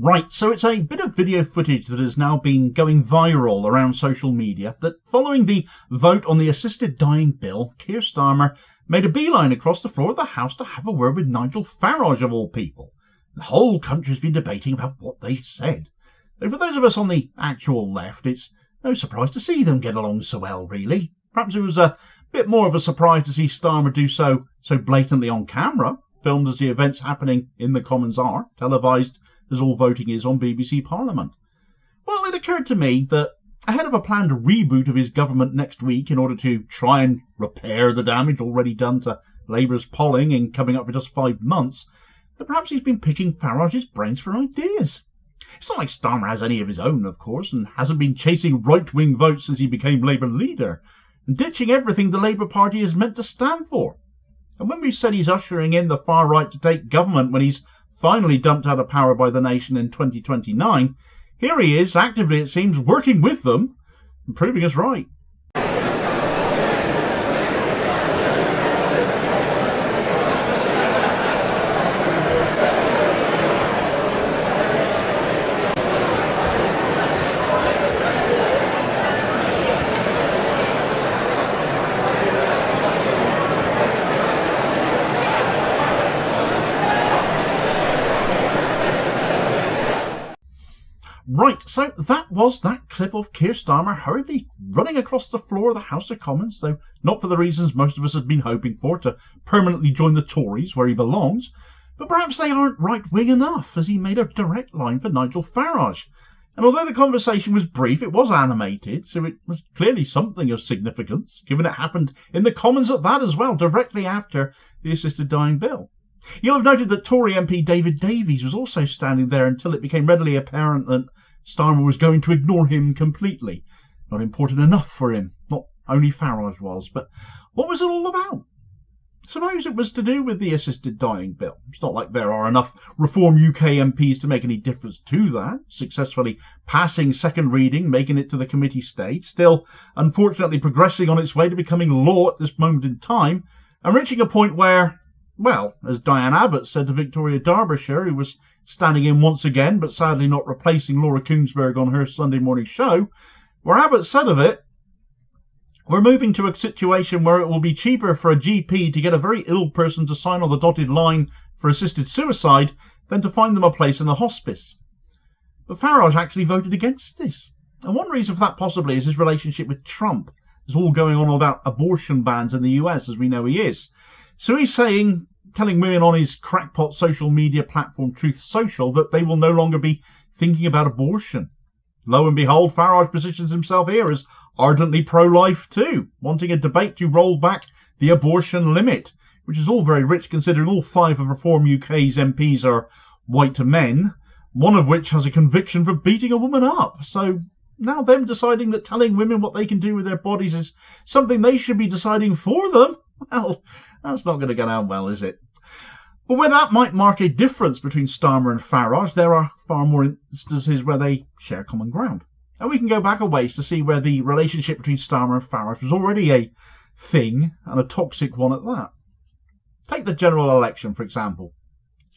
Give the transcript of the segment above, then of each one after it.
Right, so it's a bit of video footage that has now been going viral around social media that following the vote on the assisted dying bill, Keir Starmer made a beeline across the floor of the House to have a word with Nigel Farage of all people. The whole country's been debating about what they said. So for those of us on the actual left, it's no surprise to see them get along so well, really. Perhaps it was a bit more of a surprise to see Starmer do so blatantly on camera, filmed as the events happening in the Commons are, televised as all voting is on BBC Parliament. Well, it occurred to me that ahead of a planned reboot of his government next week in order to try and repair the damage already done to Labour's polling in coming up for just 5 months, that perhaps he's been picking Farage's brains for ideas. It's not like Starmer has any of his own, of course, and hasn't been chasing right-wing votes since he became Labour leader, and ditching everything the Labour Party is meant to stand for. And when we said he's ushering in the far right to take government when he's finally dumped out of power by the nation in 2029, here he is, actively it seems, working with them and proving us right. Right, so that was that clip of Keir Starmer hurriedly running across the floor of the House of Commons, though not for the reasons most of us had been hoping for, to permanently join the Tories where he belongs, but perhaps they aren't right-wing enough, as he made a direct line for Nigel Farage. And although the conversation was brief, it was animated, so it was clearly something of significance, given it happened in the Commons at that as well, directly after the assisted dying bill. You'll have noted that Tory MP David Davies was also standing there until it became readily apparent that Starmer was going to ignore him completely. Not important enough for him. Not only Farage was. But what was it all about? Suppose it was to do with the assisted dying bill. It's not like there are enough Reform UK MPs to make any difference to that. Successfully passing second reading, making it to the committee stage. Still, unfortunately, progressing on its way to becoming law at this moment in time. And reaching a point where, well, as Diane Abbott said to Victoria Derbyshire, who was standing in once again, but sadly not replacing Laura Koonsberg on her Sunday morning show, where Abbott said of it, we're moving to a situation where it will be cheaper for a GP to get a very ill person to sign on the dotted line for assisted suicide than to find them a place in the hospice. But Farage actually voted against this. And one reason for that possibly is his relationship with Trump. There's all going on about abortion bans in the US, as we know he is. So he's telling women on his crackpot social media platform Truth Social that they will no longer be thinking about abortion. Lo and behold, Farage positions himself here as ardently pro-life too, wanting a debate to roll back the abortion limit, which is all very rich considering all 5 of Reform UK's MPs are white men, one of which has a conviction for beating a woman up. So now them deciding that telling women what they can do with their bodies is something they should be deciding for them, well, that's not going to go down well, is it? But where that might mark a difference between Starmer and Farage, there are far more instances where they share common ground. And we can go back a ways to see where the relationship between Starmer and Farage was already a thing, and a toxic one at that. Take the general election, for example.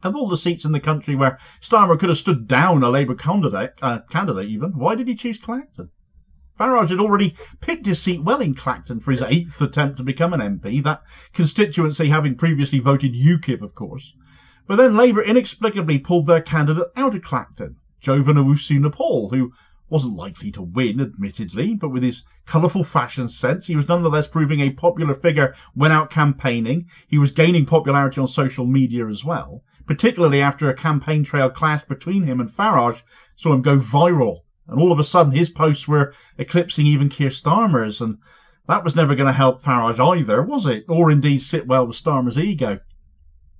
Of all the seats in the country where Starmer could have stood down a Labour candidate even, why did he choose Clacton? Farage had already picked his seat well in Clacton for his 8th attempt to become an MP, that constituency having previously voted UKIP, of course. But then Labour inexplicably pulled their candidate out of Clacton, owusu-nepaul, who wasn't likely to win, admittedly, but with his colourful fashion sense, he was nonetheless proving a popular figure when out campaigning. He was gaining popularity on social media as well, particularly after a campaign trail clash between him and Farage saw him go viral. And all of a sudden, his posts were eclipsing even Keir Starmer's, and that was never going to help Farage either, was it? Or indeed sit well with Starmer's ego.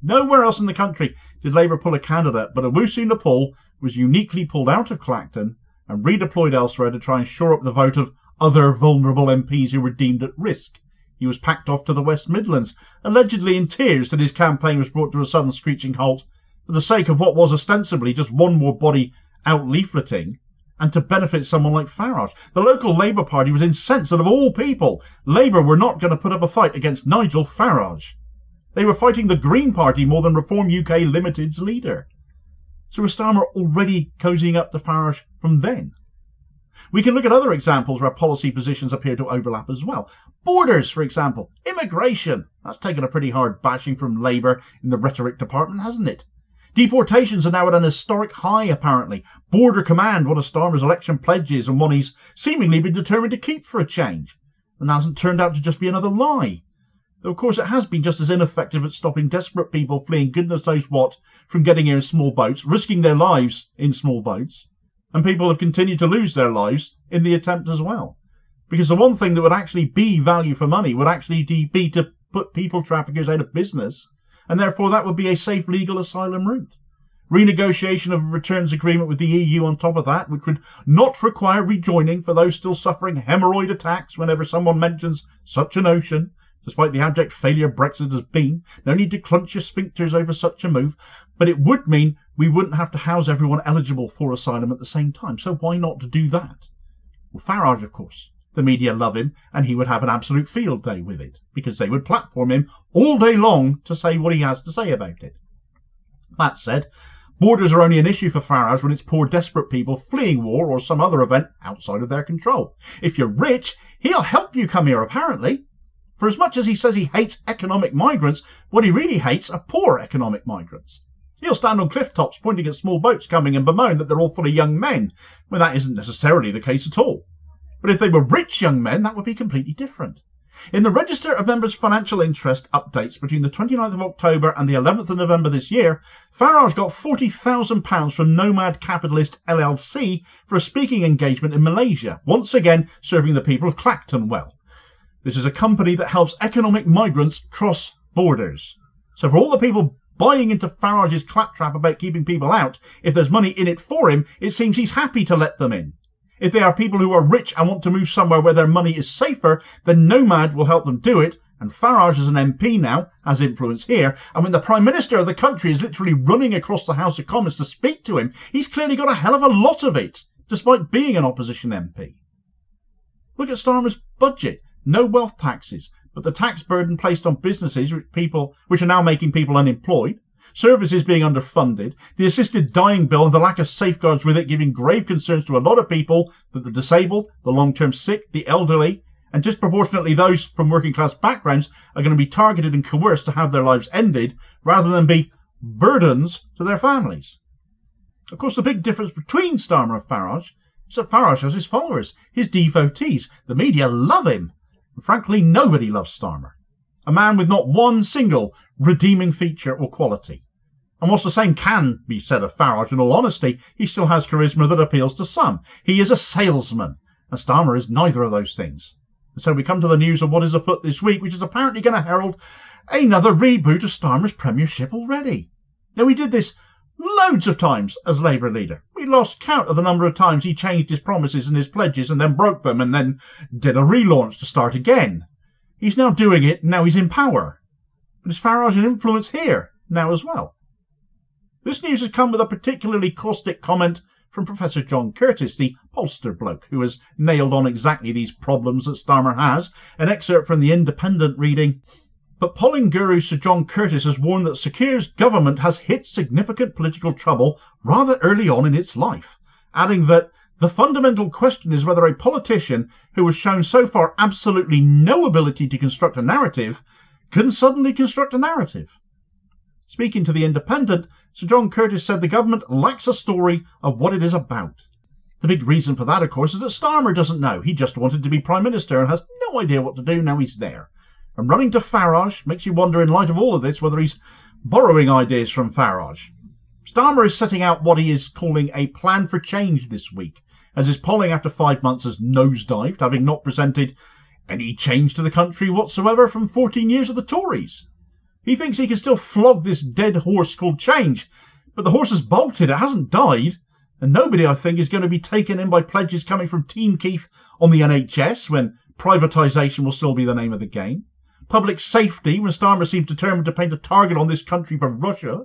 Nowhere else in the country did Labour pull a candidate, but owusu-nepaul was uniquely pulled out of Clacton and redeployed elsewhere to try and shore up the vote of other vulnerable MPs who were deemed at risk. He was packed off to the West Midlands, allegedly in tears that his campaign was brought to a sudden screeching halt for the sake of what was ostensibly just one more body out leafleting, and to benefit someone like Farage. The local Labour Party was incensed that of all people, Labour were not going to put up a fight against Nigel Farage. They were fighting the Green Party more than Reform UK Limited's leader. So was Starmer already cozying up to Farage from then? We can look at other examples where policy positions appear to overlap as well. Borders, for example. Immigration. That's taken a pretty hard bashing from Labour in the rhetoric department, hasn't it? Deportations are now at an historic high, apparently. Border command, one of Starmer's election pledges, and one he's seemingly been determined to keep for a change. And hasn't turned out to just be another lie. Though, of course, it has been just as ineffective at stopping desperate people fleeing goodness knows what from getting here in small boats, risking their lives in small boats. And people have continued to lose their lives in the attempt as well. Because the one thing that would actually be value for money would actually be to put people traffickers out of business, and therefore that would be a safe legal asylum route. Renegotiation of a returns agreement with the EU on top of that, which would not require rejoining for those still suffering hemorrhoid attacks whenever someone mentions such a notion, despite the abject failure Brexit has been. No need to clench your sphincters over such a move, but it would mean we wouldn't have to house everyone eligible for asylum at the same time, so why not to do that? Well, Farage, of course. The media love him, and he would have an absolute field day with it, because they would platform him all day long to say what he has to say about it. That said, borders are only an issue for Farage when it's poor, desperate people fleeing war or some other event outside of their control. If you're rich, he'll help you come here, apparently. For as much as he says he hates economic migrants, what he really hates are poor economic migrants. He'll stand on cliff tops pointing at small boats coming and bemoan that they're all full of young men, when that isn't necessarily the case at all. But if they were rich young men, that would be completely different. In the Register of Members' Financial Interest updates between the 29th of October and the 11th of November this year, Farage got £40,000 from Nomad Capitalist LLC for a speaking engagement in Malaysia, once again serving the people of Clacton well. This is a company that helps economic migrants cross borders. So for all the people buying into Farage's claptrap about keeping people out, if there's money in it for him, it seems he's happy to let them in. If they are people who are rich and want to move somewhere where their money is safer, then Nomad will help them do it, and Farage as an MP now has influence here, and when the Prime Minister of the country is literally running across the House of Commons to speak to him, he's clearly got a hell of a lot of it, despite being an opposition MP. Look at Starmer's budget. No wealth taxes, but the tax burden placed on businesses which are now making people unemployed, services being underfunded, the assisted dying bill and the lack of safeguards with it giving grave concerns to a lot of people, that the disabled, the long-term sick, the elderly, and disproportionately those from working class backgrounds are going to be targeted and coerced to have their lives ended rather than be burdens to their families. Of course, the big difference between Starmer and Farage is that Farage has his followers, his devotees. The media love him. And frankly, nobody loves Starmer. A man with not one single redeeming feature or quality. And whilst the same can be said of Farage, in all honesty, he still has charisma that appeals to some. He is a salesman, and Starmer is neither of those things. And so we come to the news of what is afoot this week, which is apparently going to herald another reboot of Starmer's premiership already. Now, we did this loads of times as Labour leader. We lost count of the number of times he changed his promises and his pledges and then broke them and then did a relaunch to start again. He's now doing it, now he's in power. But is Farage an influence here now as well? This news has come with a particularly caustic comment from Professor John Curtis, the pollster bloke, who has nailed on exactly these problems that Starmer has. An excerpt from The Independent reading, "But polling guru Sir John Curtis has warned that Sir Keir's government has hit significant political trouble rather early on in its life, adding that the fundamental question is whether a politician who has shown so far absolutely no ability to construct a narrative can suddenly construct a narrative." Speaking to The Independent, Sir John Curtis said the government lacks a story of what it is about. The big reason for that, of course, is that Starmer doesn't know. He just wanted to be Prime Minister and has no idea what to do now he's there. And running to Farage makes you wonder, in light of all of this, whether he's borrowing ideas from Farage. Starmer is setting out what he is calling a plan for change this week, as his polling after 5 months has nosedived, having not presented any change to the country whatsoever from 14 years of the Tories. He thinks he can still flog this dead horse called change, but the horse has bolted, it hasn't died, and nobody, I think, is going to be taken in by pledges coming from Team Keith on the NHS, when privatisation will still be the name of the game. Public safety, when Starmer seems determined to paint a target on this country for Russia.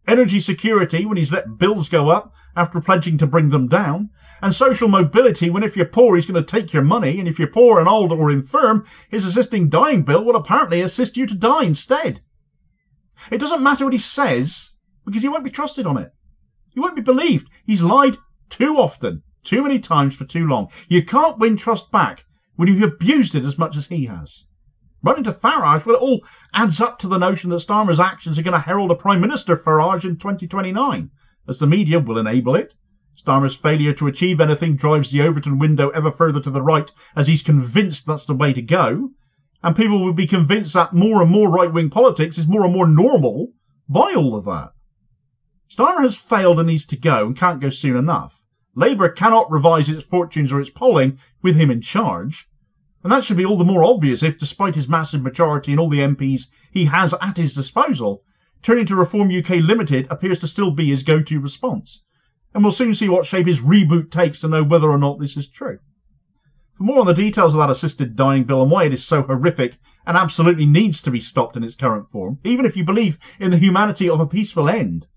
Energy security, when he's let bills go up after pledging to bring them down. And social mobility, when if you're poor, he's going to take your money, and if you're poor and old or infirm, his assisting dying bill will apparently assist you to die instead. It doesn't matter what he says, because he won't be trusted on it. You won't be believed. He's lied too often, too many times for too long. You can't win trust back when you've abused it as much as he has. Running to Farage, well, it all adds up to the notion that Starmer's actions are going to herald a Prime Minister Farage in 2029, as the media will enable it. Starmer's failure to achieve anything drives the Overton window ever further to the right, as he's convinced that's the way to go. And people will be convinced that more and more right-wing politics is more and more normal by all of that. Starmer has failed and needs to go, and can't go soon enough. Labour cannot revise its fortunes or its polling with him in charge. And that should be all the more obvious if, despite his massive majority and all the MPs he has at his disposal, turning to Reform UK Limited appears to still be his go-to response. And we'll soon see what shape his reboot takes to know whether or not this is true. For more on the details of that assisted dying bill and why it is so horrific and absolutely needs to be stopped in its current form, even if you believe in the humanity of a peaceful end,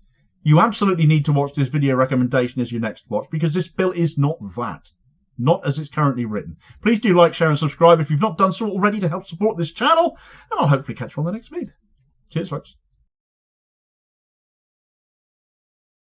you absolutely need to watch this video recommendation as your next watch, because this bill is not that. Not as it's currently written. Please do like, share and subscribe if you've not done so already to help support this channel, and I'll hopefully catch you on the next video. Cheers folks.